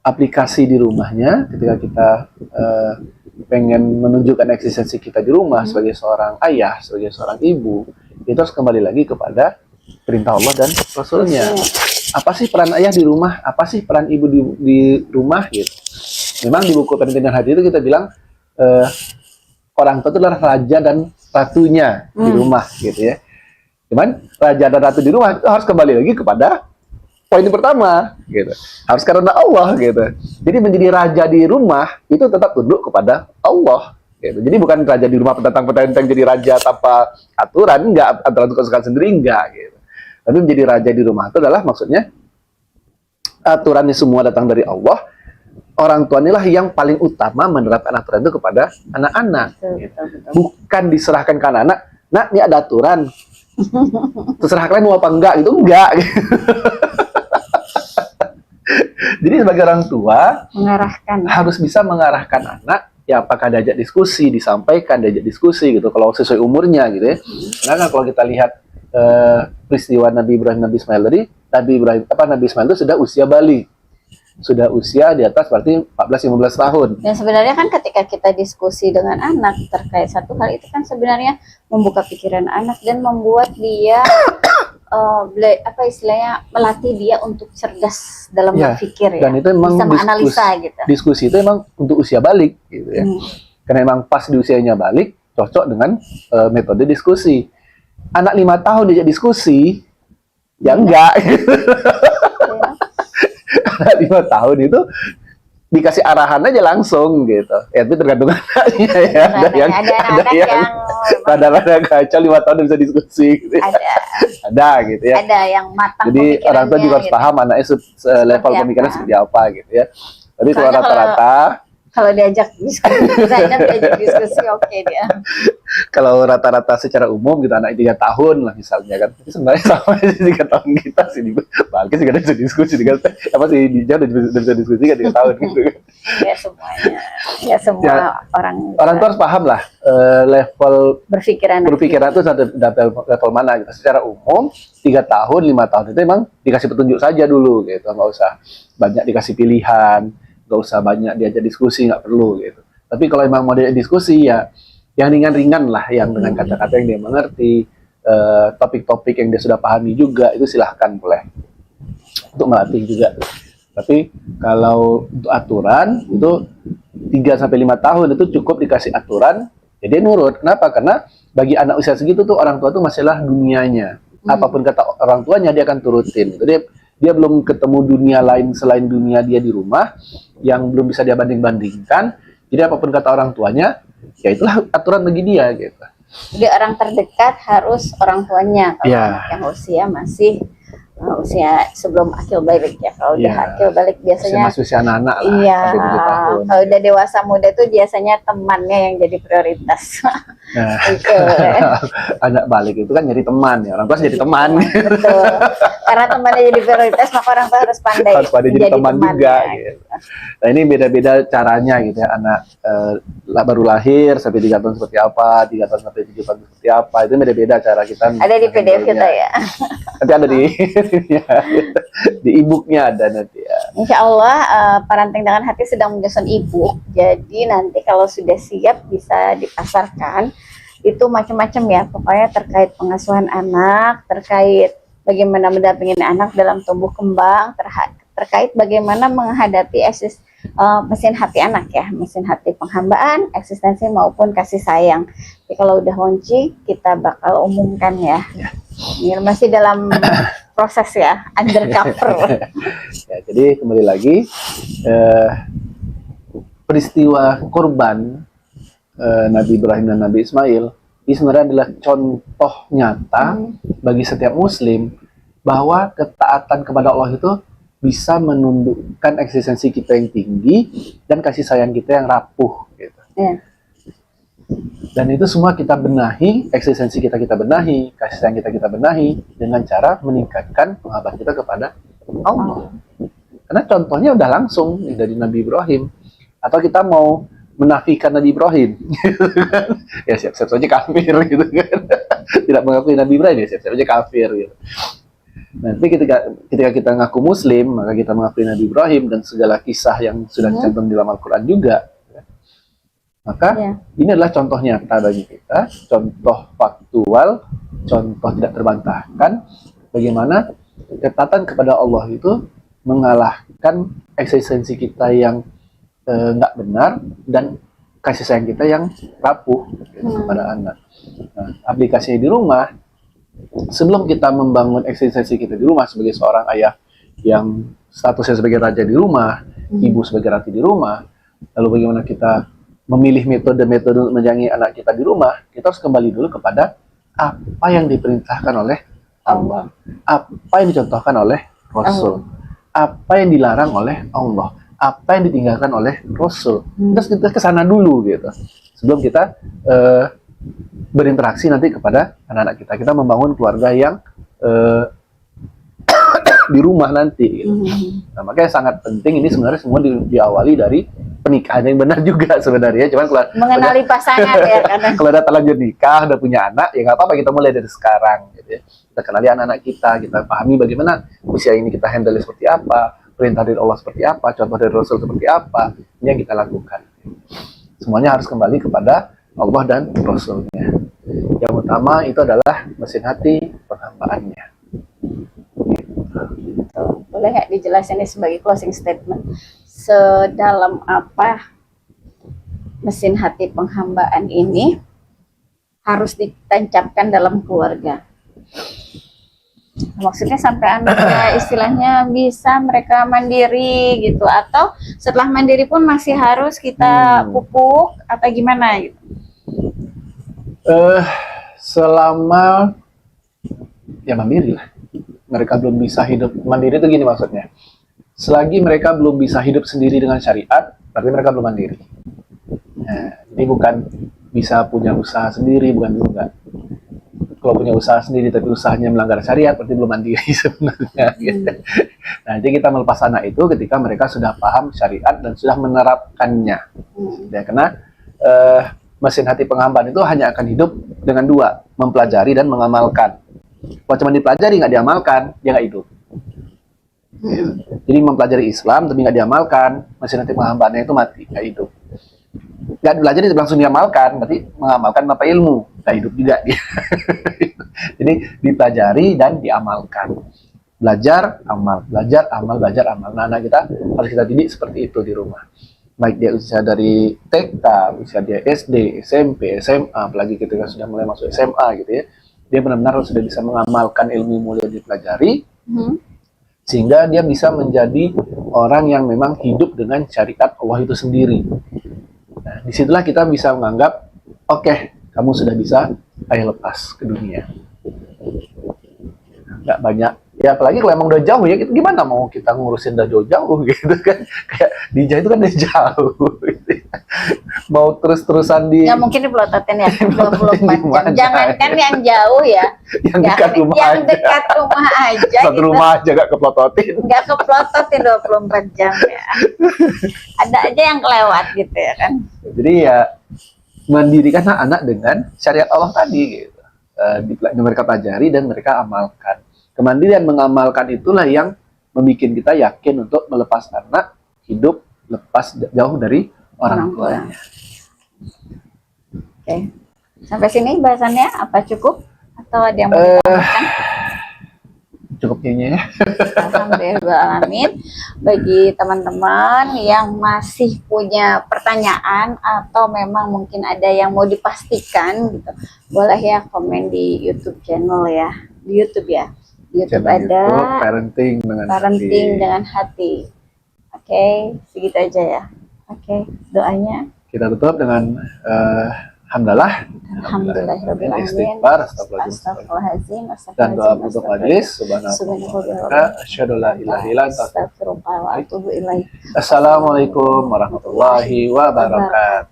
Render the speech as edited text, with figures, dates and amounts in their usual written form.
aplikasi di rumahnya ketika kita pengen menunjukkan eksistensi kita di rumah sebagai seorang ayah, sebagai seorang ibu, itu harus kembali lagi kepada perintah Allah dan Rasulnya. Apa sih peran ayah di rumah? Apa sih peran ibu di rumah gitu? Memang di buku Parenting dan Hati itu kita bilang orang tua itu adalah raja dan ratunya di rumah gitu ya. Cuman raja dan ratu di rumah itu harus kembali lagi kepada poin pertama gitu. Harus karena Allah gitu. Jadi menjadi raja di rumah itu tetap tunduk kepada Allah gitu. Jadi bukan raja di rumah petentang-petenteng jadi raja tanpa aturan, enggak, aturan kesukaan sendiri enggak gitu. Tapi menjadi raja di rumah itu adalah maksudnya aturannya semua datang dari Allah. Orang tuanya lah yang paling utama menerapkan aturan itu kepada anak-anak. Gitu. Bukan diserahkan ke anak-anak. Nah, ini ada aturan. Terserah kalian mau apa enggak gitu, enggak. Jadi sebagai orang tua harus bisa mengarahkan anak. Ya apakah diajak diskusi, disampaikan, diajak diskusi gitu. Kalau sesuai umurnya gitu ya. Karena kalau kita lihat peristiwa Nabi Ibrahim, Nabi Ismail tadi, Nabi Ismail itu sudah usia balik, sudah usia di atas berarti 14-15 tahun. Dan sebenarnya kan ketika kita diskusi dengan anak terkait satu hal itu kan sebenarnya membuka pikiran anak dan membuat dia melatih dia untuk cerdas dalam berpikir ya. Dan itu memang bisa menganalisa gitu. Diskusi itu memang untuk usia balik gitu ya. Karena memang pas di usianya balik cocok dengan metode diskusi. Anak 5 tahun diajak diskusi, ya enggak. Anak 5 tahun itu dikasih arahan aja langsung gitu. Ya itu tergantung anaknya ya. Ada yang kacau 5 tahun bisa diskusi. Gitu. Ada gitu ya. Ada yang matang. Jadi orang tua juga harus paham anaknya level pemikiran seperti apa gitu ya. Tapi kalau rata-rata kalau diajak diskusi oke dia. Kalau rata-rata secara umum gitu anak 3 tahun lah misalnya kan, itu sebenarnya sama aja 3 tahun kita sih balik sih kadang bisa diskusi dengan apa sih dia udah bisa diskusi kan 3 tahun gitu kan. Ya semuanya, ya semua orang tua harus paham lah level berpikiran itu level mana gitu. Secara umum 3 tahun 5 tahun itu emang dikasih petunjuk saja dulu gitu, nggak usah banyak dikasih pilihan. Gak usah banyak diajak diskusi, nggak perlu gitu. Tapi kalau emang mau diajak diskusi ya yang ringan-ringan lah, yang dengan kata-kata yang dia mengerti, topik-topik yang dia sudah pahami juga, itu silahkan boleh untuk melatih juga. Tapi kalau untuk aturan itu 3-5 tahun itu cukup dikasih aturan, ya dia nurut. Kenapa? Karena bagi anak usia segitu tuh orang tua tuh masihlah dunianya. Apapun kata orang tuanya dia akan turutin. Itu dia belum ketemu dunia lain selain dunia dia di rumah yang belum bisa dia banding-bandingkan. Jadi apapun kata orang tuanya, ya itulah aturan bagi dia gitu. Jadi orang terdekat harus orang tuanya. Kalau anak yang usia masih usia sebelum akil balik ya. Kalau udah akil balik biasanya masih usia anak-anak lah. Iya. Kalau udah dewasa muda tuh biasanya temannya yang jadi prioritas. Nah, anak balik itu kan jadi teman ya. Orang tua jadi teman. Betul. Karena temannya jadi prioritas, maka orang tua harus pandai. Harus pandai jadi teman juga. Gitu. Nah ini beda-beda caranya gitu ya. Anak baru lahir sampai 3 tahun seperti apa, 3 tahun sampai 7 tahun seperti apa. Itu beda-beda cara kita. Ada di PDF kita ya. Nanti ada di e-booknya ada nanti ya. Insya Allah Parenting dengan Hati sedang menyusun e-book. Jadi nanti kalau sudah siap bisa dipasarkan. Itu macam-macam ya. Pokoknya terkait pengasuhan anak, terkait bagaimana mendampingi anak dalam tumbuh kembang, terkait bagaimana menghadapi mesin hati anak ya, mesin hati penghambaan, eksistensi maupun kasih sayang. Jadi kalau udah launching kita bakal umumkan ya. Ini masih dalam proses ya, undercover. Ya, jadi kembali lagi peristiwa korban Nabi Ibrahim dan Nabi Ismail ini sebenarnya adalah contoh nyata bagi setiap muslim bahwa ketaatan kepada Allah itu bisa menundukkan eksistensi kita yang tinggi dan kasih sayang kita yang rapuh gitu. Dan itu semua kita benahi, eksistensi kita benahi, kasih sayang kita benahi dengan cara meningkatkan pengabdian kita kepada Allah. Karena contohnya udah langsung dari Nabi Ibrahim. Atau kita mau menafikan Nabi Ibrahim, ya siap-siap saja kafir gitu kan. Tidak mengakui Nabi Ibrahim ya siap-siap saja kafir gitu. Nanti ketika kita ngaku Muslim, maka kita mengakui Nabi Ibrahim dan segala kisah yang sudah dicantum di dalam Al-Quran juga. Maka ini adalah contoh nyata bagi kita, contoh faktual, contoh tidak terbantahkan, bagaimana ketatan kepada Allah itu mengalahkan eksistensi kita yang nggak benar dan kasih sayang kita yang rapuh kepada anak. Nah, aplikasinya di rumah, sebelum kita membangun eksistensi kita di rumah sebagai seorang ayah yang statusnya sebagai raja di rumah, ibu sebagai ratu di rumah, lalu bagaimana kita memilih metode-metode untuk menyayangi anak kita di rumah, kita harus kembali dulu kepada apa yang diperintahkan oleh Allah, apa yang dicontohkan oleh Rasul, apa yang dilarang oleh Allah, apa yang ditinggalkan oleh Rasul. Terus kita ke sana dulu gitu, sebelum kita berinteraksi nanti kepada anak-anak kita. Kita membangun keluarga yang di rumah nanti gitu. Nah, makanya sangat penting ini sebenarnya semua diawali dari pernikahan yang benar juga sebenarnya. Cuman kalau mengenali pasangan ya, karena kalau udah terlanjur nikah, udah punya anak, ya nggak apa-apa, kita mulai dari sekarang gitu ya. Kita kenali anak-anak kita pahami bagaimana usia ini kita handle seperti apa, perintah dari Allah seperti apa, contoh dari Rasul seperti apa, ini yang kita lakukan. Semuanya harus kembali kepada Allah dan Rasulnya. Yang utama itu adalah mesin hati penghambaannya. boleh nggak dijelasin ini sebagai closing statement, sedalam apa mesin hati penghambaan ini harus ditancapkan dalam keluarga? Maksudnya sampai anaknya istilahnya bisa mereka mandiri gitu, atau setelah mandiri pun masih harus kita pupuk atau gimana gitu? Selama ya mandiri lah, mereka belum bisa hidup mandiri itu gini maksudnya. Selagi mereka belum bisa hidup sendiri dengan syariat, berarti mereka belum mandiri. Nah, ini bukan bisa punya usaha sendiri, bukan juga. Kalau punya usaha sendiri tapi usahanya melanggar syariat, berarti belum mandiri sebenarnya. Gitu. Nah, jadi kita melepas anak itu ketika mereka sudah paham syariat dan sudah menerapkannya. Ya, karena mesin hati penghambaan itu hanya akan hidup dengan dua, mempelajari dan mengamalkan. Kalau cuma dipelajari nggak diamalkan, dia nggak hidup. Jadi mempelajari Islam tapi nggak diamalkan, mesin hati penghambaannya itu mati, nggak hidup. Nggak belajar langsung diamalkan, berarti mengamalkan tanpa ilmu, nggak hidup juga. Jadi dipelajari dan diamalkan. Belajar, amal, belajar, amal, belajar, amal. Nah, anak kita harus kita didik seperti itu di rumah. Baik dia usia dari TK, usia dia SD, SMP, SMA, apalagi ketika sudah mulai masuk SMA gitu ya. Dia benar-benar sudah bisa mengamalkan ilmu mulia yang dipelajari, sehingga dia bisa menjadi orang yang memang hidup dengan syariat Allah itu sendiri. Nah, disitulah kita bisa menganggap, oke, kamu sudah bisa, ayo lepas ke dunia. Nggak banyak, ya apalagi kalau emang udah jauh ya, itu gimana mau kita ngurusin udah jauh-jauh gitu kan. Kayak Dija itu kan udah jauh gitu. Mau terus-terusan di... Ya mungkin dipelototin ya, 24 jam. Jangankan yang jauh ya. Yang dekat rumah yang aja. dekat rumah aja. Satu rumah aja gak keplototin. Nggak keplototin 24 jam ya. Ada aja yang kelewat gitu ya kan. Jadi ya, mendirikan anak dengan syariat Allah tadi gitu. Mereka pelajari dan mereka amalkan. Kemandirian mengamalkan itulah yang membuat kita yakin untuk melepas anak hidup lepas jauh dari orang tuanya. Oke. Sampai sini bahasannya apa, cukup atau ada yang mau ditambahkan? Cukup kayaknya ya. Alhamdulillahirrahmanirrahim. Bagi teman-teman yang masih punya pertanyaan atau memang mungkin ada yang mau dipastikan gitu, boleh ya komen di YouTube channel ya, di YouTube ya. Di YouTube Channel ada YouTube, parenting dengan hati. Oke, segitu aja ya. Oke, doanya. Kita tutup dengan hamdalah. Alhamdulillahirrahmanirrahim. Istighfar, Astagfirullahaladzim. Dan doa untuk majlis. Subhanallah. Asyhadu la ilaha illa anta Astagfirullah wa atubu ilaih. Assalamualaikum warahmatullahi wabarakatuh.